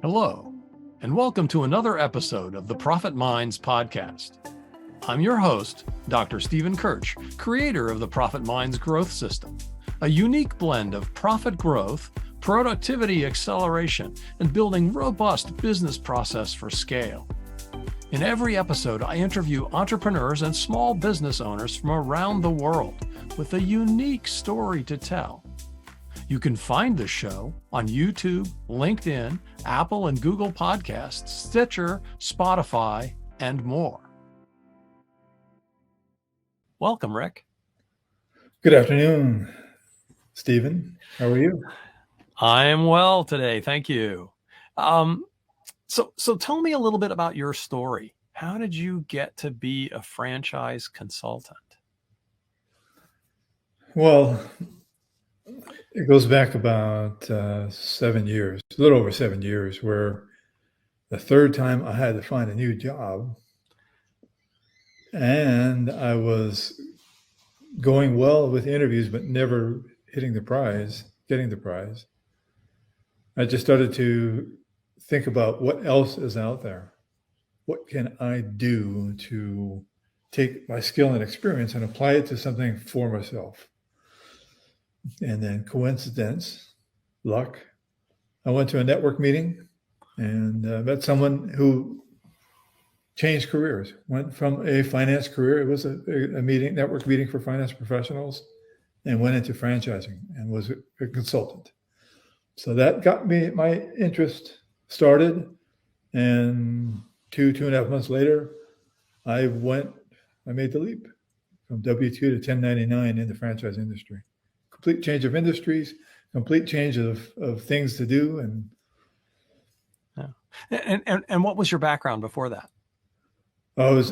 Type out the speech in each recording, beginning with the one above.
Hello, and welcome to another episode of the Profit Minds podcast. I'm your host, Dr. Stephen Kirch, creator of the Profit Minds Growth System, a unique blend of profit growth, productivity acceleration, and building robust business process for scale. In every episode, I interview entrepreneurs and small business owners from around the world with a unique story to tell. You can find the show on YouTube, LinkedIn, Apple and Google Podcasts, Stitcher, Spotify, and more. Welcome, Rick. Good afternoon, Stephen. How are you? I am well today. Thank you. So tell me a little bit about your story. How did you get to be a franchise consultant? Well, it goes back about 7 years, a little over 7 years, where the third time I had to find a new job, and I was going well with interviews, but never getting the prize. I just started to think about what else is out there. What can I do to take my skill and experience and apply it to something for myself? And then coincidence, luck, I went to a network meeting and met someone who changed careers, went from a finance career. It was a network meeting for finance professionals, and went into franchising and was a consultant. So that got my interest started. And 2.5 months later, I made the leap from W-2 to 1099 in the franchise industry. Complete change of industries, complete change of things to do. And what was your background before that? Most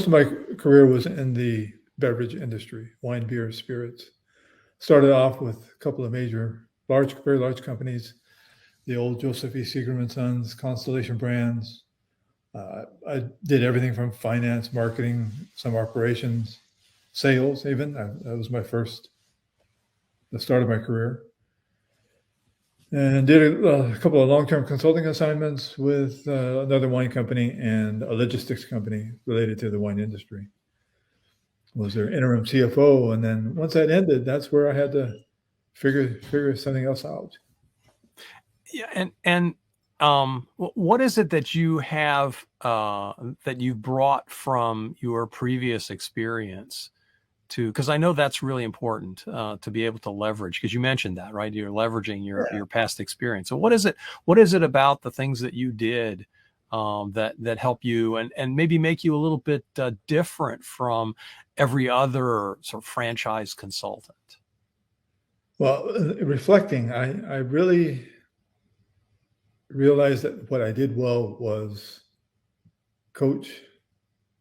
of my career was in the beverage industry, wine, beer, spirits. Started off with a couple of very large companies, the old Joseph E. Seagram & Sons, Constellation Brands. I did everything from finance, marketing, some operations, sales even. That was the start of my career. And did a couple of long-term consulting assignments with another wine company and a logistics company related to the wine industry. Was their interim CFO. And then once that ended, that's where I had to figure something else out. Yeah, and what is it that you have that you brought from your previous experience because I know that's really important to be able to leverage, because you mentioned that, right? You're leveraging your past experience. So what is it about the things that you did that help you and maybe make you a little bit different from every other sort of franchise consultant? Well, reflecting, I really realized that what I did well was coach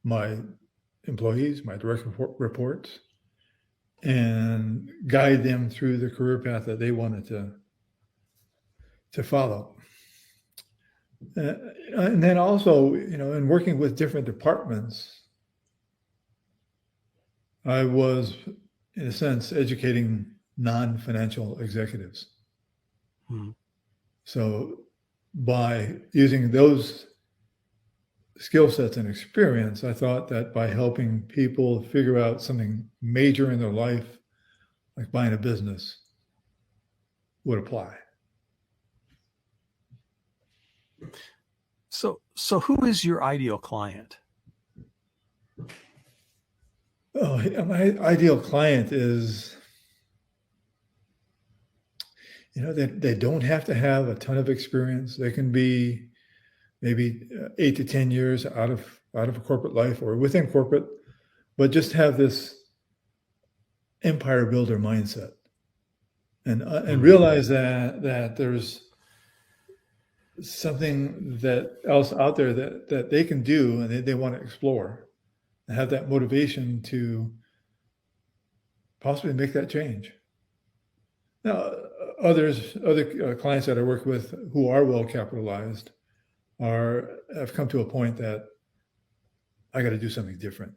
my employees, my direct reports, and guide them through the career path that they wanted to follow. And then also, in working with different departments, I was, in a sense, educating non-financial executives. So by using those skill sets and experience, I thought that by helping people figure out something major in their life, like buying a business, would apply. So who is your ideal client? Oh, my ideal client is, they don't have to have a ton of experience. They can be maybe 8 to 10 years out of a corporate life or within corporate, but just have this empire builder mindset and realize that there's something else out there that they can do and they want to explore, and have that motivation to possibly make that change. Now, other clients that I work with who are well capitalized have come to a point that I got to do something different,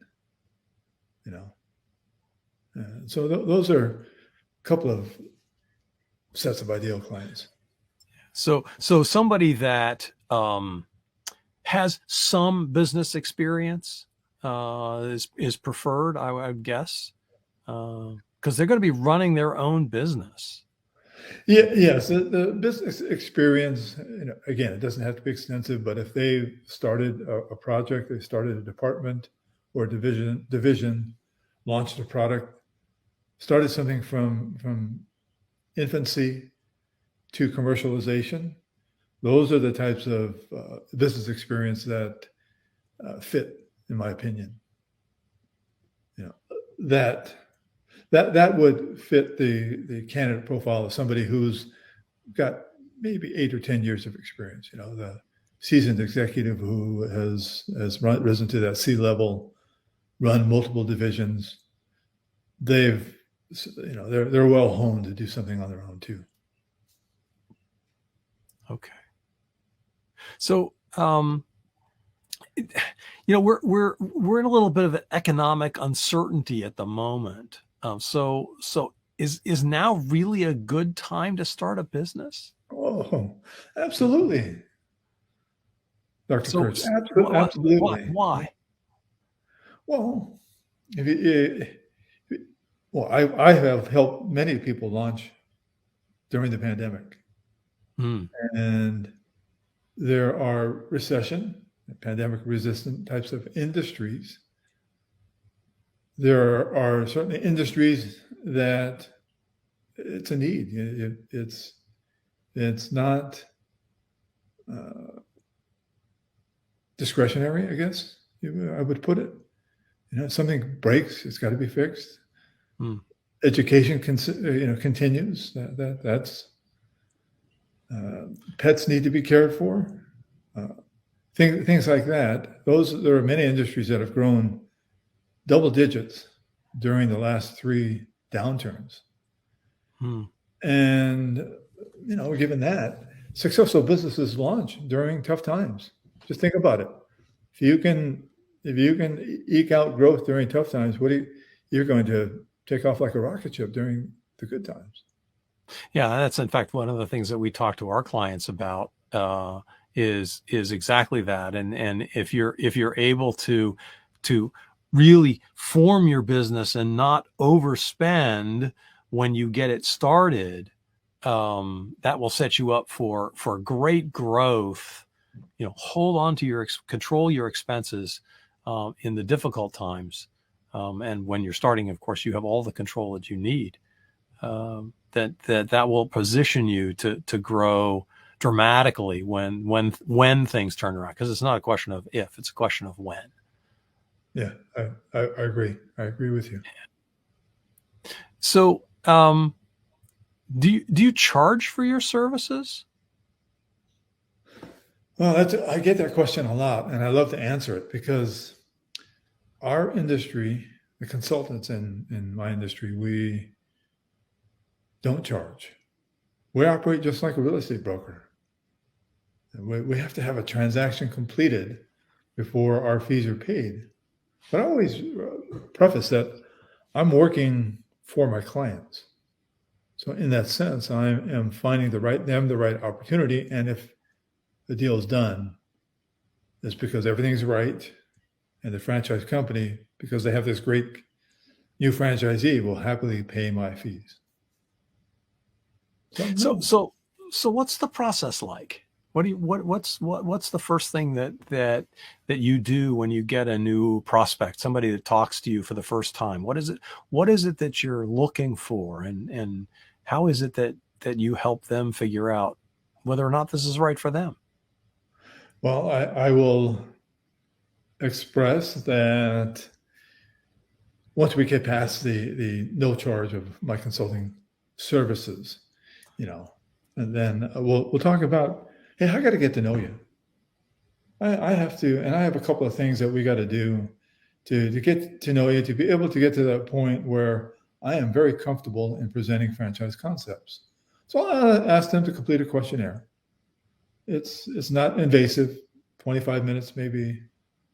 So those are a couple of sets of ideal clients. So somebody that has some business experience is preferred, I would guess, because they're going to be running their own business. Yeah, yes, the business experience, again, it doesn't have to be extensive, but if they started a project, they started a department or a division, launched a product, started something from infancy to commercialization, those are the types of business experience that fit, in my opinion. That would fit the candidate profile of somebody who's got maybe 8 or 10 years of experience. The seasoned executive who has risen to that C-level, run multiple divisions. They're well honed to do something on their own too. Okay. So, we're in a little bit of an economic uncertainty at the moment. So is now really a good time to start a business? Oh, absolutely, Dr. Kirch. Absolutely. Why? Well, I have helped many people launch during the pandemic, and there are recession, pandemic-resistant types of industries. There are certainly industries that it's a need. It's not discretionary, I guess I would put it. Something breaks, it's got to be fixed. Education continues. That's pets need to be cared for. Things like that. There are many industries that have grown double digits during the last 3 downturns. And, given that, successful businesses launch during tough times. Just think about it. If you can eke out growth during tough times, you're going to take off like a rocket ship during the good times. Yeah, that's in fact one of the things that we talk to our clients about is exactly that. And if you're able to really form your business and not overspend when you get it started, that will set you up for great growth. Hold on to control your expenses in the difficult times, and when you're starting, of course, you have all the control that you need. That will position you to grow dramatically when things turn around, because it's not a question of if, it's a question of when. Yeah, I agree. I agree with you. So, do you charge for your services? Well, I get that question a lot, and I love to answer it because our industry, the consultants in my industry, we don't charge. We operate just like a real estate broker. We have to have a transaction completed before our fees are paid. But I always preface that I'm working for my clients. So in that sense, I am finding the right opportunity. And if the deal is done, it's because everything's right. And the franchise company, because they have this great new franchisee, will happily pay my fees. So what's the process like? What's the first thing that you do when you get a new prospect, somebody that talks to you for the first time? What is it that you're looking for, and how is it that you help them figure out whether or not this is right for them? Well, I will express that once we get past the no charge of my consulting services, and then we'll talk about, hey, I got to get to know you. I have to, and I have a couple of things that we got to do to get to know you, to be able to get to that point where I am very comfortable in presenting franchise concepts. So I'll ask them to complete a questionnaire. It's not invasive, 25 minutes maybe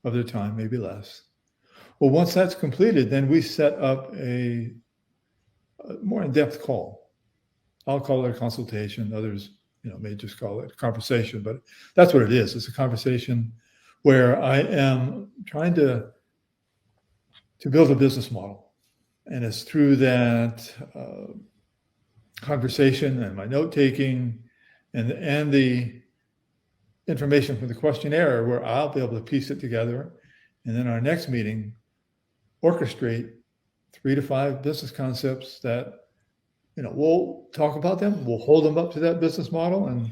of their time, maybe less. Well, once that's completed, then we set up a more in-depth call. I'll call it a consultation. Others may just call it a conversation, but that's what it is. It's a conversation where I am trying to build a business model. And it's through that conversation and my note taking and the information from the questionnaire where I'll be able to piece it together. And then our next meeting, orchestrate 3 to 5 business concepts that, we'll talk about them. We'll hold them up to that business model and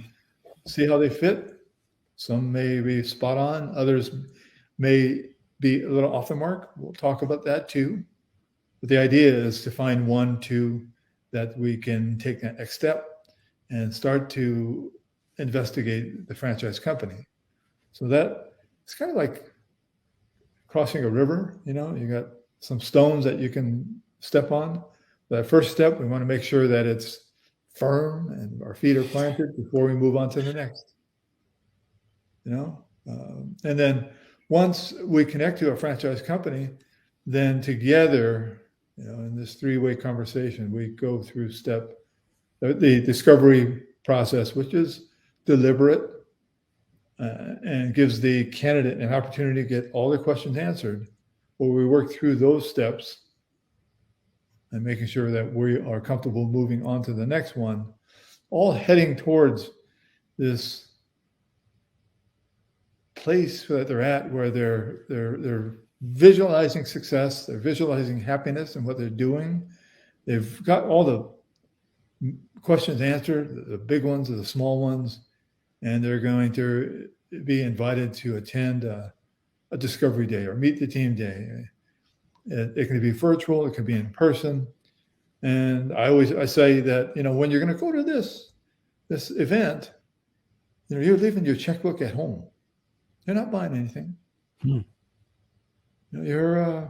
see how they fit. Some may be spot on. Others may be a little off the mark. We'll talk about that too. But the idea is to find 1, 2 that we can take that next step and start to investigate the franchise company. So that it's kind of like crossing a river. You got some stones that you can step on. That first step, we want to make sure that it's firm and our feet are planted before we move on to the next. And then once we connect to a franchise company, then together, in this 3-way conversation, we go through the discovery process, which is deliberate and gives the candidate an opportunity to get all the questions answered, where we work through those steps and making sure that we are comfortable moving on to the next one, all heading towards this place that they're at where they're visualizing success, they're visualizing happiness in what they're doing. They've got all the questions answered, the big ones or the small ones, and they're going to be invited to attend a discovery day or meet the team day. It can be virtual, it can be in person. And I say that, when you're going to go to this event, you're leaving your checkbook at home. You're not buying anything. It's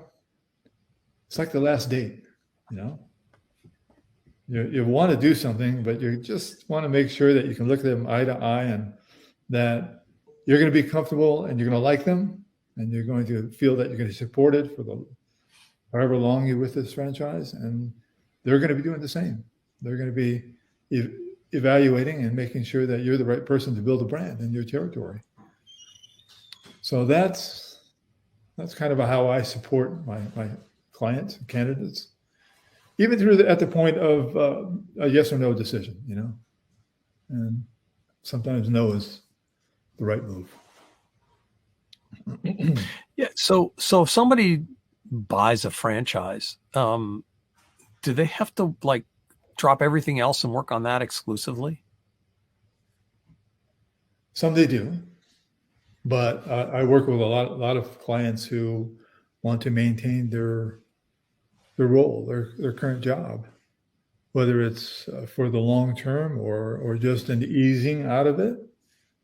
like the last date, You want to do something, but you just want to make sure that you can look at them eye to eye and that you're going to be comfortable and you're going to like them and you're going to feel that you're going to be supported for however long you're with this franchise. And they're going to be doing the same. They're going to be evaluating and making sure that you're the right person to build a brand in your territory. So that's kind of how I support my clients and candidates, even at the point of a yes or no decision, and sometimes no is the right move. Yeah. So if somebody buys a franchise, do they have to drop everything else and work on that exclusively? Some they do. But I work with a lot of clients who want to maintain their role, their current job, whether it's for the long term or just an easing out of it,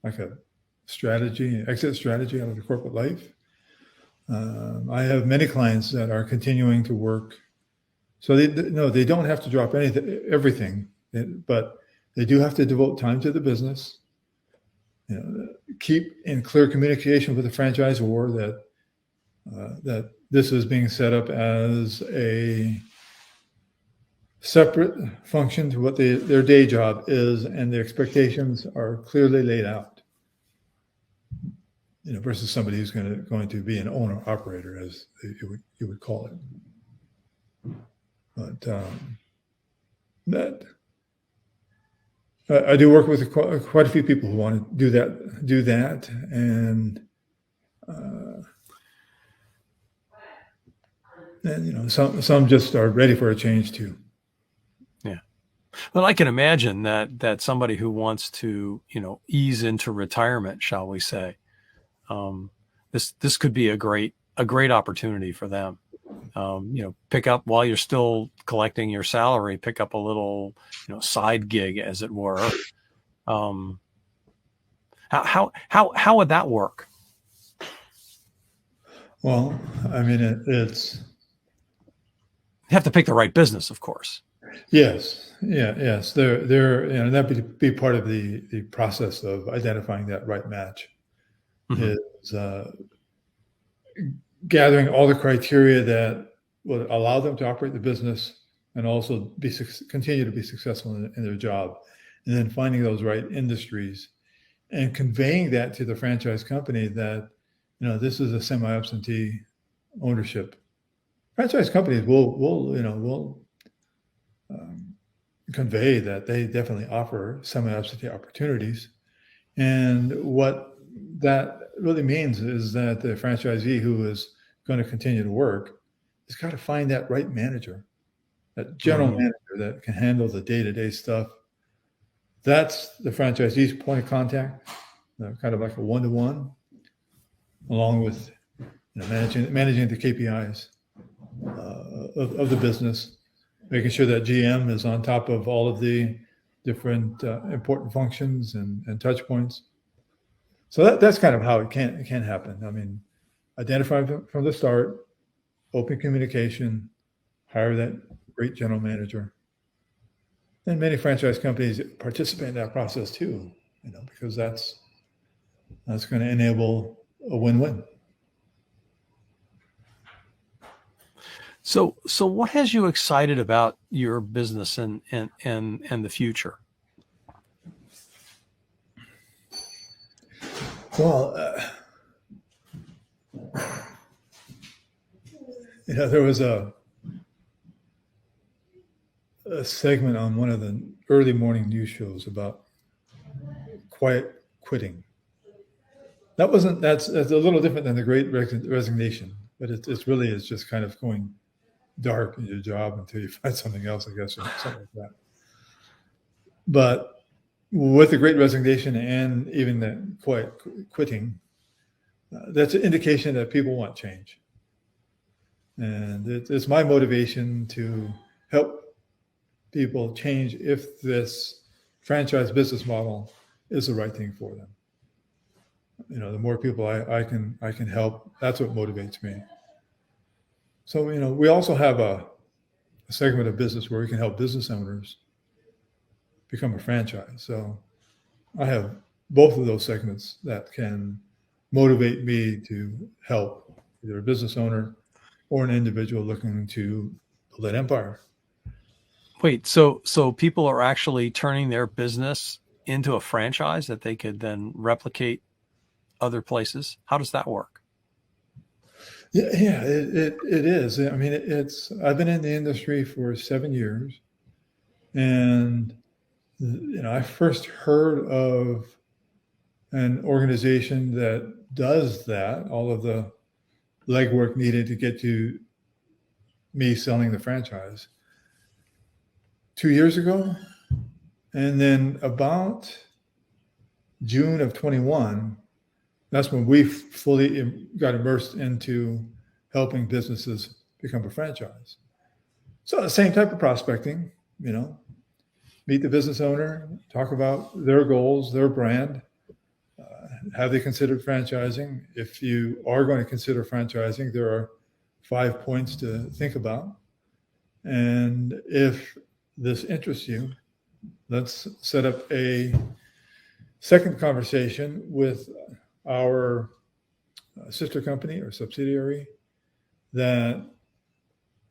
like a exit strategy out of the corporate life. I have many clients that are continuing to work, so they don't have to drop everything, but they do have to devote time to the business. Keep in clear communication with the franchisor that this is being set up as a separate function to what their day job is, and the expectations are clearly laid out. Versus somebody who's going to be an owner operator, as you would call it. But that. I do work with quite a few people who want to do that, and some just are ready for a change too. Yeah, well, I can imagine that somebody who wants to ease into retirement, shall we say, this could be a great opportunity for them. Pick up while you're still collecting your salary, pick up a little, side gig, as it were. How would that work? Well, I mean, it's you have to pick the right business, of course. Yes. Yes. That would be part of the process of identifying that right match. Mm-hmm. Is gathering all the criteria that will allow them to operate the business and also continue to be successful in their job. and then finding those right industries and conveying that to the franchise company that, this is a semi-absentee ownership. Franchise companies will convey that they definitely offer semi-absentee opportunities. And what that really means is that the franchisee who is going to continue to work has got to find that right manager, that general manager that can handle the day-to-day stuff. That's the franchisee's point of contact, kind of like a one-to-one, along with managing the KPIs of the business, making sure that GM is on top of all of the different important functions and touch points. So that's kind of how it can happen. I mean, identify from the start, open communication, hire that great general manager. And many franchise companies participate in that process too, because that's going to enable a win-win. So what has you excited about your business and the future? Well, there was a segment on one of the early morning news shows about quiet quitting. That's a little different than the Great Resignation, but it's really is just kind of going dark in your job until you find something else, I guess, or something like that. But with the Great Resignation and even the quiet quitting, that's an indication that people want change. And it's my motivation to help people change if this franchise business model is the right thing for them. The more people I can help, that's what motivates me. So, we also have a segment of business where we can help business owners become a franchise. So I have both of those segments that can motivate me to help either a business owner or an individual looking to build an empire. Wait, so people are actually turning their business into a franchise that they could then replicate other places? How does that work? Yeah, it is. I mean, I've been in the industry for 7 years, and I first heard of an organization that does that, all of the legwork needed to get to me selling the franchise 2 years ago. And then about June of 21, that's when we fully got immersed into helping businesses become a franchise. So the same type of prospecting, meet the business owner, talk about their goals, their brand. Have they considered franchising? If you are going to consider franchising, there are 5 points to think about. And if this interests you, let's set up a second conversation with our sister company or subsidiary that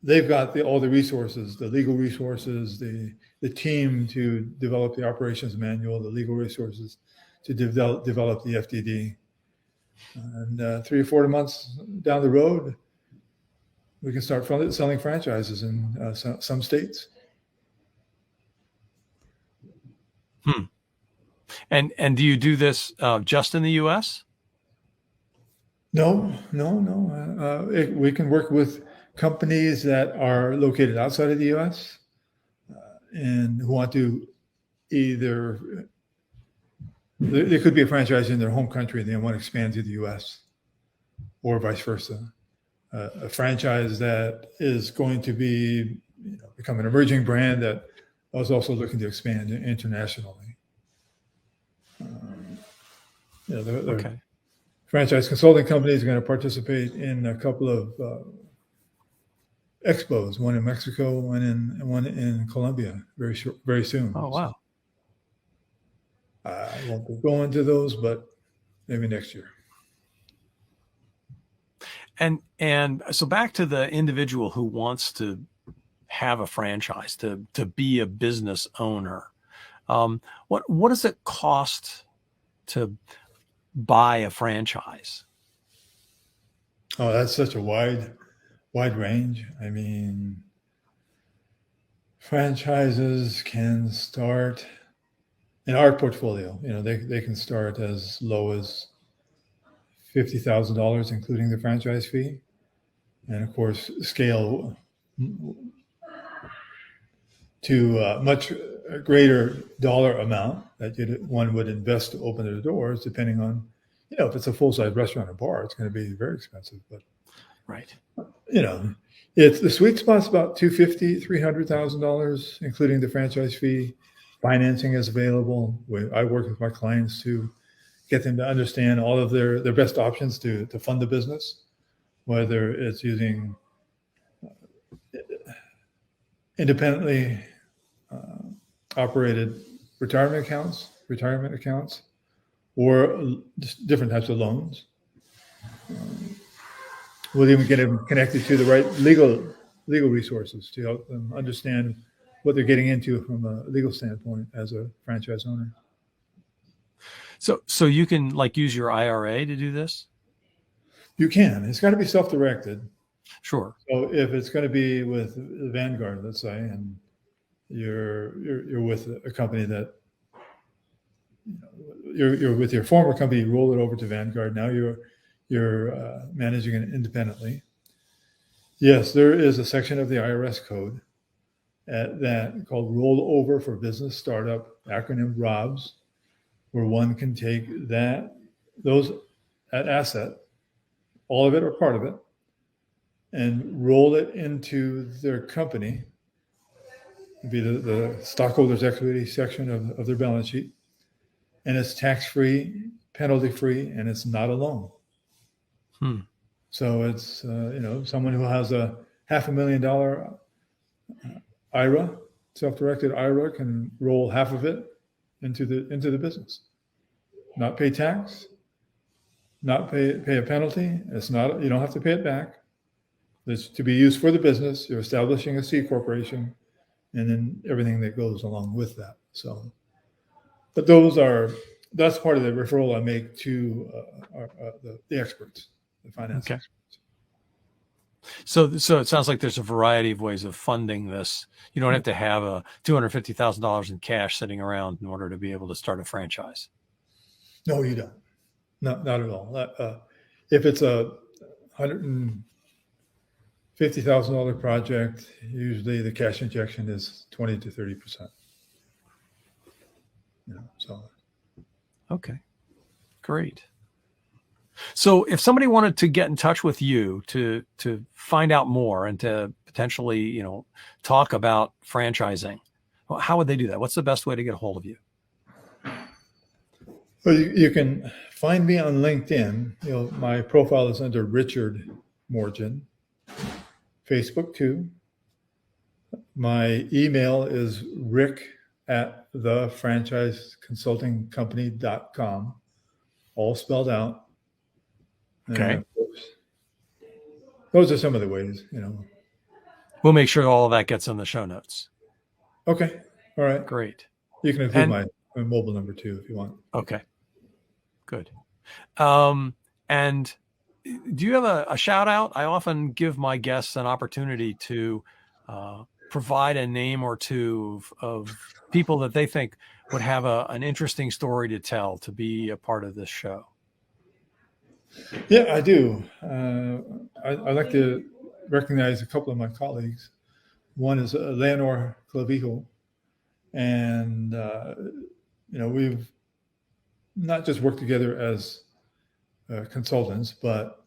they've got all the resources, the legal resources, the team to develop the operations manual, the legal resources to develop the FDD. And 3 or 4 months down the road, we can start selling franchises in some states. And do you do this just in the U.S.? No. We can work with companies that are located outside of the U.S. And who want to either, there could be a franchise in their home country and they want to expand to the U.S. or vice versa. A franchise that is going to be become an emerging brand that is also looking to expand internationally. The franchise consulting companies are going to participate in a couple of expos, one in Mexico and one in Colombia very soon. Oh, wow. I won't be going to those, but maybe next year. And so back to the individual who wants to have a franchise, to be a business owner. What does it cost to buy a franchise? Oh, that's such a wide range. I mean, franchises can start in our portfolio. They can start as low as $50,000, including the franchise fee, and of course, scale to a much greater dollar amount that one would invest to open the doors, depending on, if it's a full-size restaurant or bar, it's going to be very expensive. But Right. It's the sweet spot's about $250,000, $300,000, including the franchise fee. Financing is available. I work with my clients to get them to understand all of their best options to fund the business, whether it's using independently operated retirement accounts, or just different types of loans. We'll even get them connected to the right legal resources to help them understand what they're getting into from a legal standpoint as a franchise owner. So you can use your IRA to do this? You can. It's got to be self-directed. Sure. So if it's going to be with Vanguard, let's say, and you're with a company that you're with your former company, you roll it over to Vanguard. Now you're managing it independently. Yes, there is a section of the IRS code that called Rollover for Business Startup, acronym ROBS, where one can take that asset, all of it or part of it, and roll it into their company. It'd be the stockholders' equity section of their balance sheet. And it's tax-free, penalty-free, and it's not a loan. So it's, someone who has a $500,000 IRA, self-directed IRA, can roll half of it into the business. Not pay tax, not pay a penalty. It's not, you don't have to pay it back. It's to be used for the business. You're establishing a C corporation, and then everything that goes along with that. So, but that's part of the referral I make to the experts, the finance experts. So it sounds like there's a variety of ways of funding this. You don't have to have a $250,000 in cash sitting around in order to be able to start a franchise. No, you don't. Not at all. If it's a $150,000 project, usually the cash injection is 20 to 30%. So. Okay, great. So if somebody wanted to get in touch with you to find out more and to potentially, talk about franchising, how would they do that? What's the best way to get a hold of you? Well, you can find me on LinkedIn. My profile is under Richard Morgin. Facebook too. My email is rick@thefranchiseconsultingcompany.com, all spelled out. Okay. Those are some of the ways, We'll make sure all of that gets in the show notes. Okay. All right. Great. You can include my mobile number too, if you want. Okay. Good. And do you have a shout out? I often give my guests an opportunity to provide a name or two of people that they think would have an interesting story to tell to be a part of this show. Yeah, I do. I like to recognize a couple of my colleagues. One is Leonor Clavijo, and we've not just worked together as consultants, but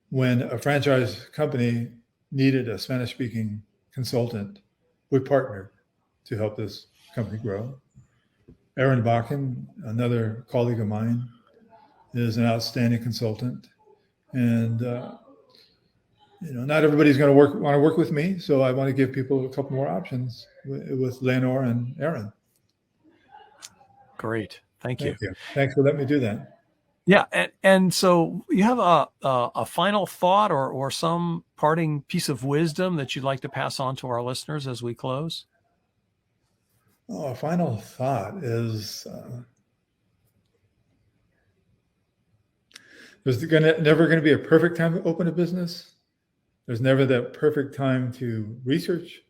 when a franchise company needed a Spanish-speaking consultant, we partnered to help this company grow. Aaron Bakken, another colleague of mine, is an outstanding consultant, and not everybody's going to want to work with me, so I want to give people a couple more options with Leonor and Aaron. Great, thank you. Thanks for letting me do that. Yeah, and so you have a final thought or some parting piece of wisdom that you'd like to pass on to our listeners as we close? Oh, a final thought is there's never going to be a perfect time to open a business. There's never that perfect time to research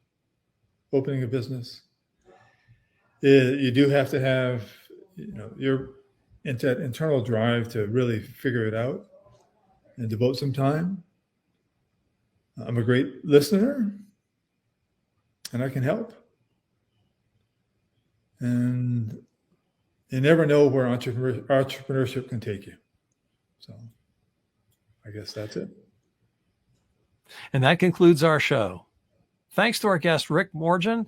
opening a business. You do have to have, your internal drive to really figure it out and devote some time. I'm a great listener, and I can help. And you never know where entrepreneurship can take you. So I guess that's it. And that concludes our show. Thanks to our guest, Rick Morgin.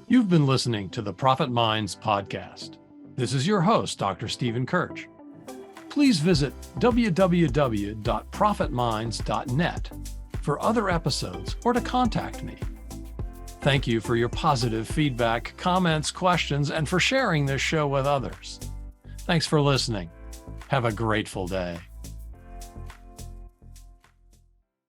You've been listening to the Profit Minds podcast. This is your host, Dr. Stephen Kirch. Please visit www.profitminds.net for other episodes or to contact me. Thank you for your positive feedback, comments, questions, and for sharing this show with others. Thanks for listening. Have a grateful day.